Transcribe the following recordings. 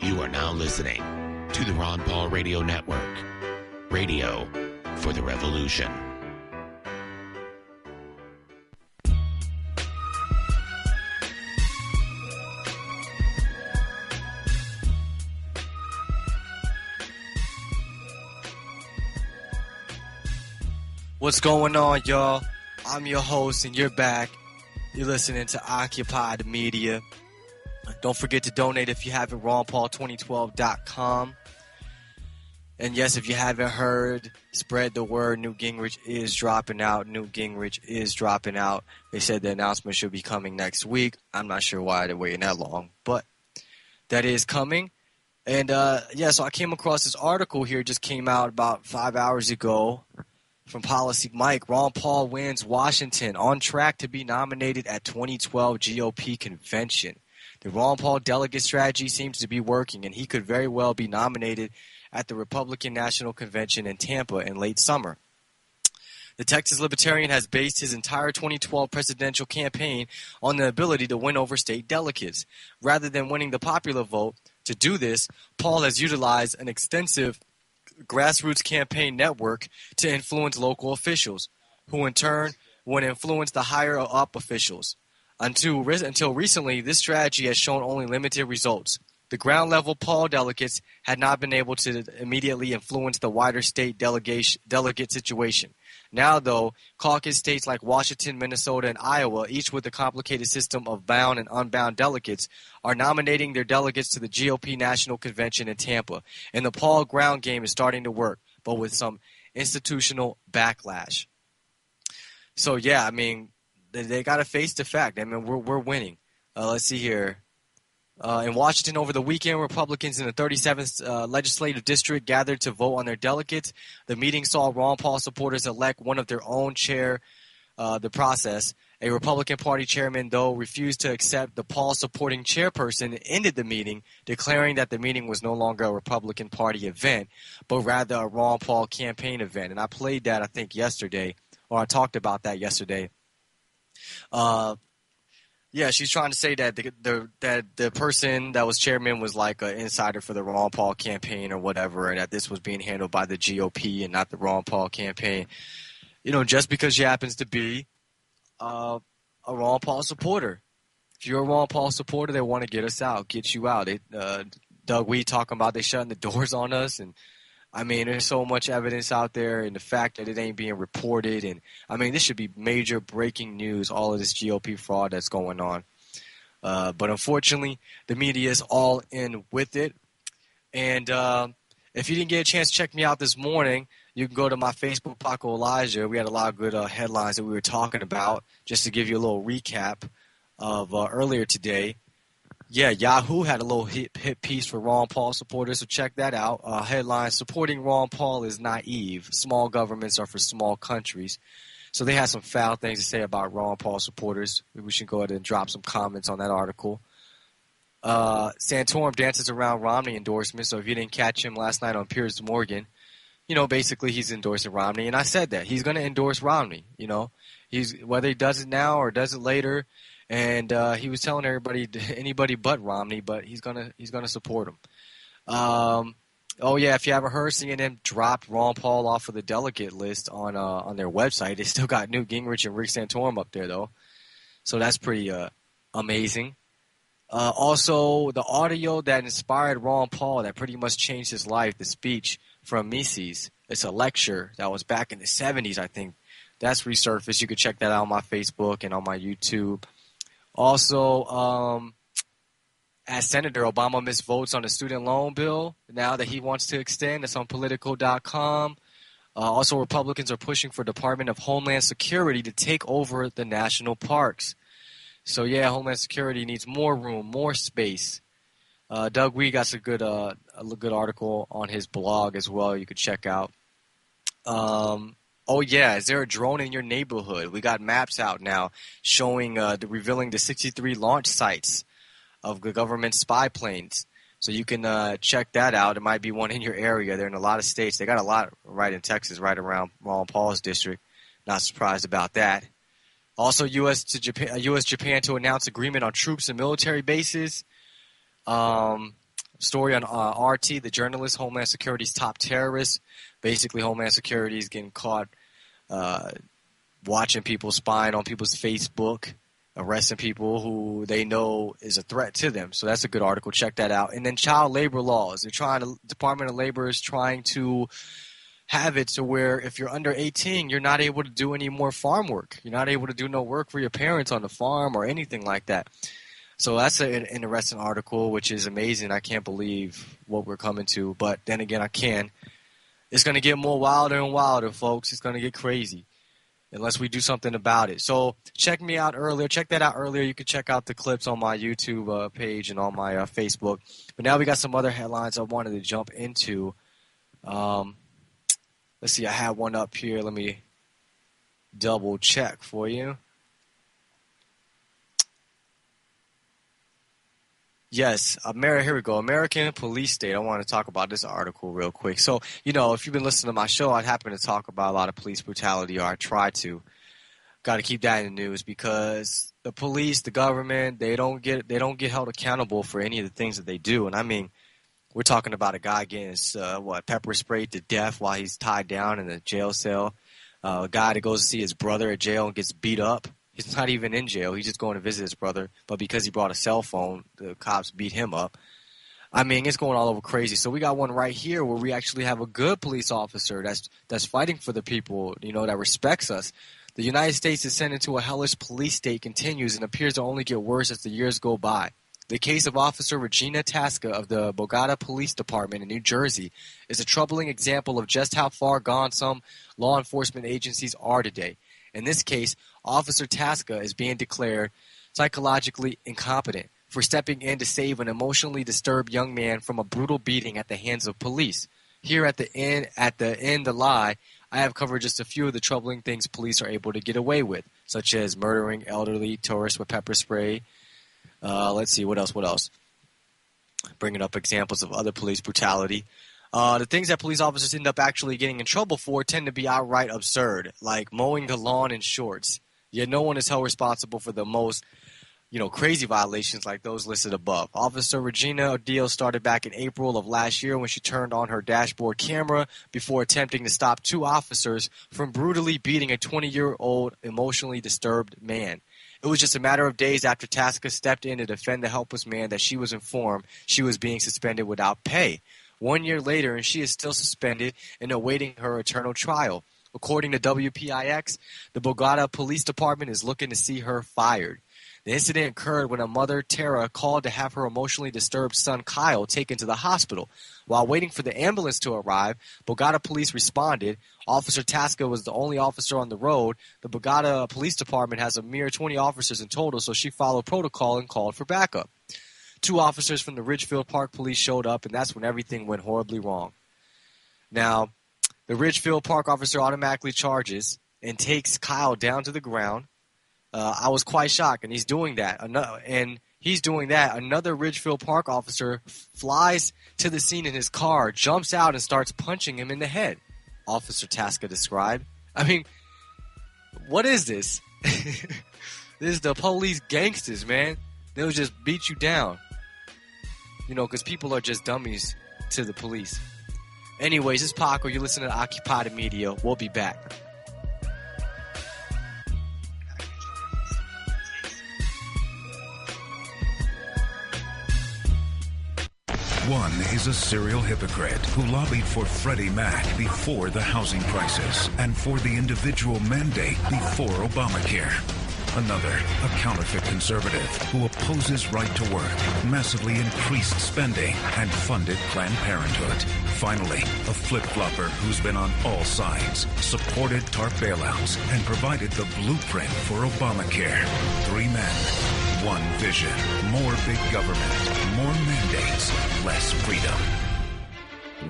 You are now listening to the Ron Paul Radio Network. Radio for the revolution. What's going on, y'all? I'm your host, and you're back. You're listening to Occupy the Media. Don't forget to donate if you haven't, RonPaul2012.com. And yes, if you haven't heard, spread the word. Newt Gingrich is dropping out. They said the announcement should be coming next week. I'm not sure why they're waiting that long, but that is coming. And, so I came across this article here. Just came out about 5 hours ago. From Policy Mike, Ron Paul wins Washington, on track to be nominated at 2012 GOP convention. The Ron Paul delegate strategy seems to be working, and he could very well be nominated at the Republican National Convention in Tampa in late summer. The Texas Libertarian has based his entire 2012 presidential campaign on the ability to win over state delegates. Rather than winning the popular vote, to do this, Paul has utilized an extensive grassroots campaign network to influence local officials, who in turn would influence the higher-up officials. Until recently, this strategy has shown only limited results. The ground-level Paul delegates had not been able to immediately influence the wider state delegate situation. Now, though, caucus states like Washington, Minnesota, and Iowa, each with a complicated system of bound and unbound delegates, are nominating their delegates to the GOP National Convention in Tampa. And the Paul ground game is starting to work, but with some institutional backlash. So, yeah, I mean, they got to face the fact. I mean, we're winning. Let's see here. In Washington over the weekend, Republicans in the 37th legislative district gathered to vote on their delegates. The meeting saw Ron Paul supporters elect one of their own chair the process. A Republican Party chairman, though, refused to accept the Paul-supporting chairperson and ended the meeting, declaring that the meeting was no longer a Republican Party event, but rather a Ron Paul campaign event. And I played that, I think, yesterday, or I talked about that yesterday. Yeah, she's trying to say that the person that was chairman was like an insider for the Ron Paul campaign or whatever, and that this was being handled by the GOP and not the Ron Paul campaign. You know, just because she happens to be a Ron Paul supporter. If you're a Ron Paul supporter, they want to get us out, get you out. Doug Weed talking about they shutting the doors on us, and I mean, there's so much evidence out there, and the fact that it ain't being reported. And, I mean, this should be major breaking news, all of this GOP fraud that's going on. But unfortunately, the media is all in with it. And if you didn't get a chance to check me out this morning, you can go to my Facebook, Paco Elijah. We had a lot of good headlines that we were talking about. Just to give you a little recap of earlier today. Yeah, Yahoo had a little hit piece for Ron Paul supporters, so check that out. Headline, supporting Ron Paul is naive. Small governments are for small countries. So they had some foul things to say about Ron Paul supporters. Maybe we should go ahead and drop some comments on that article. Santorum dances around Romney endorsement, so if you didn't catch him last night on Piers Morgan, you know, basically he's endorsing Romney, and I said that. He's going to endorse Romney, you know. Whether he does it now or does it later. And he was telling everybody, anybody but Romney, but he's gonna support him. Oh yeah, if you haven't heard, CNN dropped Ron Paul off of the delegate list on their website. They still got Newt Gingrich and Rick Santorum up there though, so that's pretty amazing. Also, the audio that inspired Ron Paul, that pretty much changed his life, the speech from Mises. It's a lecture that was back in the 70s, I think. That's resurfaced. You can check that out on my Facebook and on my YouTube. Also, as Senator, Obama missed votes on the student loan bill now that he wants to extend. It's on Politico.com. Also, Republicans are pushing for Department of Homeland Security to take over the national parks. So, yeah, Homeland Security needs more room, more space. Doug Weed got a good article on his blog as well you could check out. Oh, yeah, is there a drone in your neighborhood? We got maps out now showing, revealing the 63 launch sites of the government spy planes. So you can check that out. There might be one in your area. They're in a lot of states. They got a lot right in Texas, right around Ron Paul's district. Not surprised about that. Also, U.S. Japan to announce agreement on troops and military bases. story on RT, the journalist, Homeland Security's top terrorist. Basically, Homeland Security is getting caught watching people, spying on people's Facebook, arresting people who they know is a threat to them. So that's a good article. Check that out. And then child labor laws. Department of Labor is trying to have it to where if you're under 18, you're not able to do any more farm work. You're not able to do no work for your parents on the farm or anything like that. So that's an interesting article, which is amazing. I can't believe what we're coming to. But then again, I can. It's going to get more wilder and wilder, folks. It's going to get crazy unless we do something about it. So check me out earlier. Check that out earlier. You can check out the clips on my YouTube page and on my Facebook. But now we got some other headlines I wanted to jump into. Let's see. I have one up here. Let me double check for you. Yes, here we go. American police state. I want to talk about this article real quick. So, if you've been listening to my show, I happen to talk about a lot of police brutality, or I try to. Got to keep that in the news because the police, the government, they don't get held accountable for any of the things that they do. And I mean, we're talking about a guy getting his, pepper sprayed to death while he's tied down in a jail cell. A guy that goes to see his brother at jail and gets beat up. He's not even in jail. He's just going to visit his brother. But because he brought a cell phone, the cops beat him up. I mean, it's going all over crazy. So we got one right here where we actually have a good police officer that's fighting for the people, that respects us. The United States is sent into a hellish police state continues and appears to only get worse as the years go by. The case of Officer Regina Tasca of the Bogota Police Department in New Jersey is a troubling example of just how far gone some law enforcement agencies are today. In this case, Officer Tasca is being declared psychologically incompetent for stepping in to save an emotionally disturbed young man from a brutal beating at the hands of police. Here at the end, the lie, I have covered just a few of the troubling things police are able to get away with, such as murdering elderly tourists with pepper spray. Let's see, what else? Bringing up examples of other police brutality. The things that police officers end up actually getting in trouble for tend to be outright absurd, like mowing the lawn in shorts. Yet no one is held responsible for the most, crazy violations like those listed above. Officer Regina O'Deal started back in April of last year when she turned on her dashboard camera before attempting to stop two officers from brutally beating a 20-year-old emotionally disturbed man. It was just a matter of days after Tasca stepped in to defend the helpless man that she was informed she was being suspended without pay. 1 year later, and she is still suspended and awaiting her eternal trial. According to WPIX, the Bogota Police Department is looking to see her fired. The incident occurred when a mother, Tara, called to have her emotionally disturbed son, Kyle, taken to the hospital. While waiting for the ambulance to arrive, Bogota police responded. Officer Tasca was the only officer on the road. The Bogota Police Department has a mere 20 officers in total, so she followed protocol and called for backup. 2 officers from the Ridgefield Park Police showed up, and that's when everything went horribly wrong. Now, the Ridgefield Park officer automatically charges and takes Kyle down to the ground. I was quite shocked, and he's doing that. Another Ridgefield Park officer flies to the scene in his car, jumps out, and starts punching him in the head, Officer Tasca described. I mean, what is this? This is the police gangsters, man. They'll just beat you down. Because people are just dummies to the police. Anyways, it's Paco. You're listening to Occupied Media. We'll be back. One is a serial hypocrite who lobbied for Freddie Mac before the housing crisis and for the individual mandate before Obamacare. Another, a counterfeit conservative who opposes right to work, massively increased spending, and funded Planned Parenthood. Finally, a flip-flopper who's been on all sides, supported TARP bailouts, and provided the blueprint for Obamacare. 3 men, 1 vision. More big government, more mandates, less freedom.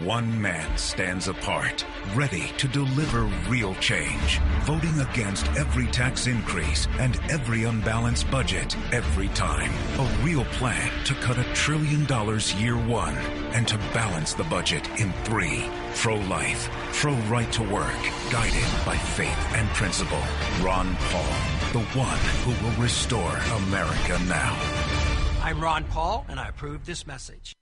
1 man stands apart, ready to deliver real change, voting against every tax increase and every unbalanced budget every time. A real plan to cut $1 trillion year 1 and to balance the budget in 3. Pro-life, pro-right to work, guided by faith and principle. Ron Paul, the one who will restore America now. I'm Ron Paul, and I approve this message.